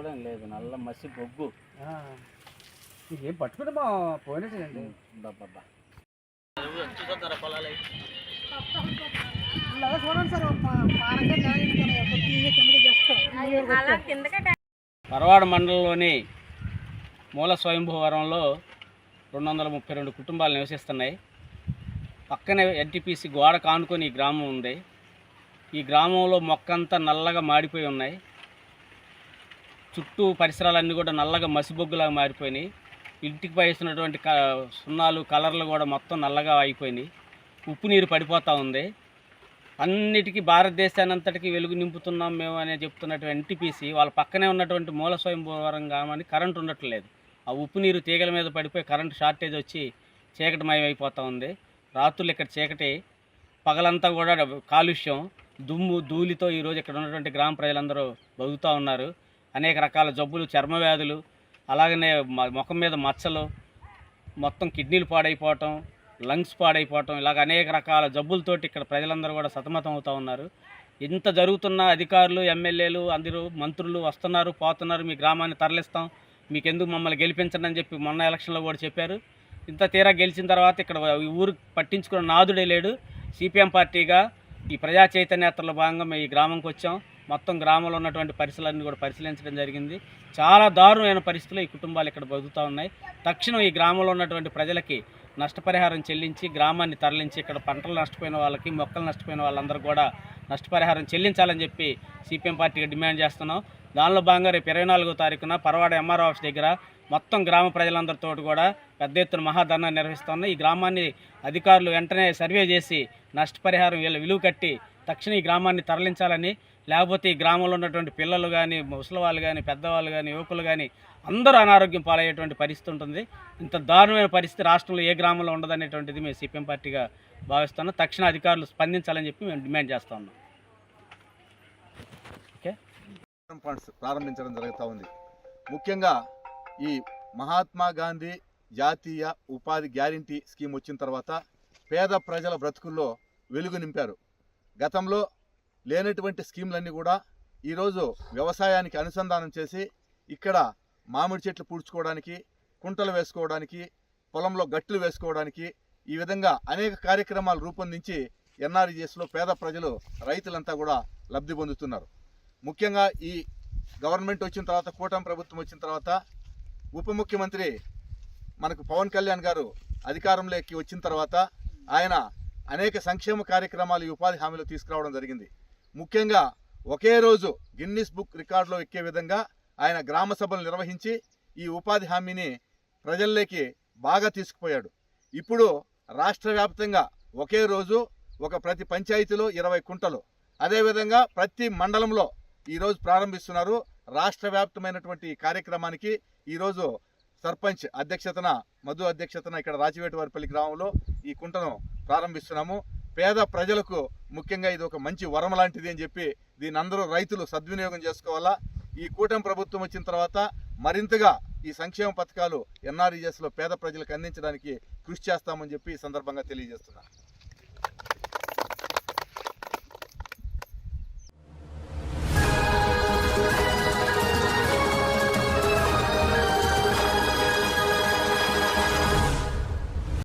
కూడా లేదు, నల్ల మసి బొగ్గు. ఏం పట్టుకుంటే మా పోయినట్టండి. చూడండి సార్, పరవాడ మండలంలోని మూల స్వయంభూవరంలో 232 కుటుంబాలు నివసిస్తున్నాయి. పక్కనే ఎన్టీపీసీ గోడ కానుకొని ఈ గ్రామం ఉంది. ఈ గ్రామంలో మొక్కంతా నల్లగా మాడిపోయి ఉన్నాయి. చుట్టూ పరిసరాలన్నీ కూడా నల్లగా మసిబొగ్గులాగా మారిపోయినాయి. ఇంటికి పైస్తున్నటువంటి సున్నాలు కలర్లు కూడా మొత్తం నల్లగా అయిపోయినాయి. ఉప్పు నీరు పడిపోతూ ఉంది. అన్నిటికీ భారతదేశాన్ని అంతటికీ వెలుగు నింపుతున్నాం మేము అనే చెప్తున్నటువంటి ఎన్టీపీసీ వాళ్ళ పక్కనే ఉన్నటువంటి మూల స్వయంభూవరం గ్రామానికి కరెంటు ఉండట్లేదు. ఆ ఉప్పు నీరు తీగల మీద పడిపోయి కరెంటు షార్టేజ్ వచ్చి చీకటిమయం అయిపోతూ ఉంది. రాత్రులు ఇక్కడ చీకటి, పగలంతా కూడా కాలుష్యం, దుమ్ము ధూళితో ఈరోజు ఇక్కడ ఉన్నటువంటి గ్రామ ప్రజలందరూ బతుకుతూ ఉన్నారు. అనేక రకాల జబ్బులు, చర్మ వ్యాధులు, అలాగనే ముఖం మీద మచ్చలు, మొత్తం కిడ్నీలు పాడైపోవటం, లంగ్స్ పాడైపోవటం, ఇలాగ అనేక రకాల జబ్బులతోటి ఇక్కడ ప్రజలందరూ కూడా సతమతం అవుతూ ఉన్నారు. ఇంత జరుగుతున్న అధికారులు, ఎమ్మెల్యేలు, అందరూ మంత్రులు వస్తున్నారు, పోతున్నారు, మీ గ్రామాన్ని తరలిస్తాం, మీకెందుకు మమ్మల్ని గెలిపించండి అని చెప్పి మొన్న ఎలక్షన్లో కూడా చెప్పారు. ఇంత తీరా గెలిచిన తర్వాత ఇక్కడ ఈ ఊరు పట్టించుకున్న నాదుడే లేడు. సిపిఎం పార్టీగా ఈ ప్రజా చైతన్యయాత్రలో భాగంగా మేము ఈ గ్రామంకి వచ్చాం. మొత్తం గ్రామంలో ఉన్నటువంటి పరిస్థితులన్నీ కూడా పరిశీలించడం జరిగింది. చాలా దారుణమైన పరిస్థితులు ఈ కుటుంబాలు ఇక్కడ బతుకుతూ ఉన్నాయి. తక్షణం ఈ గ్రామంలో ఉన్నటువంటి ప్రజలకి నష్టపరిహారం చెల్లించి గ్రామాన్ని తరలించి ఇక్కడ పంటలు నష్టపోయిన వాళ్ళకి, మొక్కలు నష్టపోయిన వాళ్ళందరూ కూడా నష్టపరిహారం చెల్లించాలని చెప్పి సిపిఎం పార్టీగా డిమాండ్ చేస్తున్నాం. దానిలో భాగంగా రేపు 24వ తారీఖున పరవాడ ఎంఆర్ఓ ఆఫీస్ దగ్గర మొత్తం గ్రామ ప్రజలందరితో కూడా పెద్ద ఎత్తున మహాధర్నా నిర్వహిస్తున్నాం. ఈ గ్రామాన్ని అధికారులు వెంటనే సర్వే చేసి నష్టపరిహారం విలువ కట్టి తక్షణం ఈ గ్రామాన్ని తరలించాలని, లేకపోతే ఈ గ్రామంలో ఉన్నటువంటి పిల్లలు కానీ, ముసలి వాళ్ళు కానీ, పెద్దవాళ్ళు కానీ, యువకులు కానీ అందరూ అనారోగ్యం పాలయ్యేటువంటి పరిస్థితి ఉంటుంది. ఇంత దారుణమైన పరిస్థితి రాష్ట్రంలో ఏ గ్రామంలో ఉండదనేటువంటిది మేము సిపిఎం పార్టీగా భావిస్తున్నాం. తక్షణ అధికారులు స్పందించాలని చెప్పి మేము డిమాండ్ చేస్తూ ఉన్నాం. ఓకే, ఫండ్స్ ప్రారంభించడం జరుగుతూ ఉంది. ముఖ్యంగా ఈ మహాత్మా గాంధీ జాతీయ ఉపాధి గ్యారంటీ స్కీమ్ వచ్చిన తర్వాత పేద ప్రజల బ్రతుకుల్లో వెలుగు నింపారు. గతంలో లేనటువంటి స్కీమ్లన్నీ కూడా ఈరోజు వ్యవసాయానికి అనుసంధానం చేసి ఇక్కడ మామిడి చెట్లు పూడ్చుకోవడానికి, కుంటలు వేసుకోవడానికి, పొలంలో గట్లు వేసుకోవడానికి, ఈ విధంగా అనేక కార్యక్రమాలు రూపొందించి ఎన్ఆర్ఈజీఎస్లో పేద ప్రజలు, రైతులంతా కూడా లబ్ధి పొందుతున్నారు. ముఖ్యంగా ఈ గవర్నమెంట్ వచ్చిన తర్వాత, కూటమి ప్రభుత్వం వచ్చిన తర్వాత ఉప ముఖ్యమంత్రి మనకు పవన్ కళ్యాణ్ గారు అధికారంలోకి వచ్చిన తర్వాత ఆయన అనేక సంక్షేమ కార్యక్రమాలు, ఈ ఉపాధి హామీలు తీసుకురావడం జరిగింది. ముఖ్యంగా ఒకే రోజు గిన్నిస్ బుక్ రికార్డులో ఎక్కే విధంగా ఆయన గ్రామ సభలు నిర్వహించి ఈ ఉపాధి హామీని ప్రజల్లోకి బాగా తీసుకుపోయాడు. ఇప్పుడు రాష్ట్ర వ్యాప్తంగా ఒకే రోజు ప్రతి పంచాయతీలో 20 కుంటలు, అదేవిధంగా ప్రతి మండలంలో ఈరోజు ప్రారంభిస్తున్నారు. రాష్ట్ర వ్యాప్తమైనటువంటి కార్యక్రమానికి ఈరోజు సర్పంచ్ అధ్యక్షతన, మధు అధ్యక్షతన ఇక్కడ రాచివేటివారిపల్లి గ్రామంలో ఈ కుంటను ప్రారంభిస్తున్నాము. పేద ప్రజలకు ముఖ్యంగా ఇది ఒక మంచి వరం లాంటిది అని చెప్పి దీని అందరూ రైతులు సద్వినియోగం చేసుకోవాలా. ఈ కూటమి ప్రభుత్వం వచ్చిన తర్వాత మరింతగా ఈ సంక్షేమ పథకాలు ఎన్ఆర్ఈజీఎస్లో పేద ప్రజలకు అందించడానికి కృషి చేస్తామని చెప్పి ఈ సందర్భంగా తెలియజేస్తున్నాను.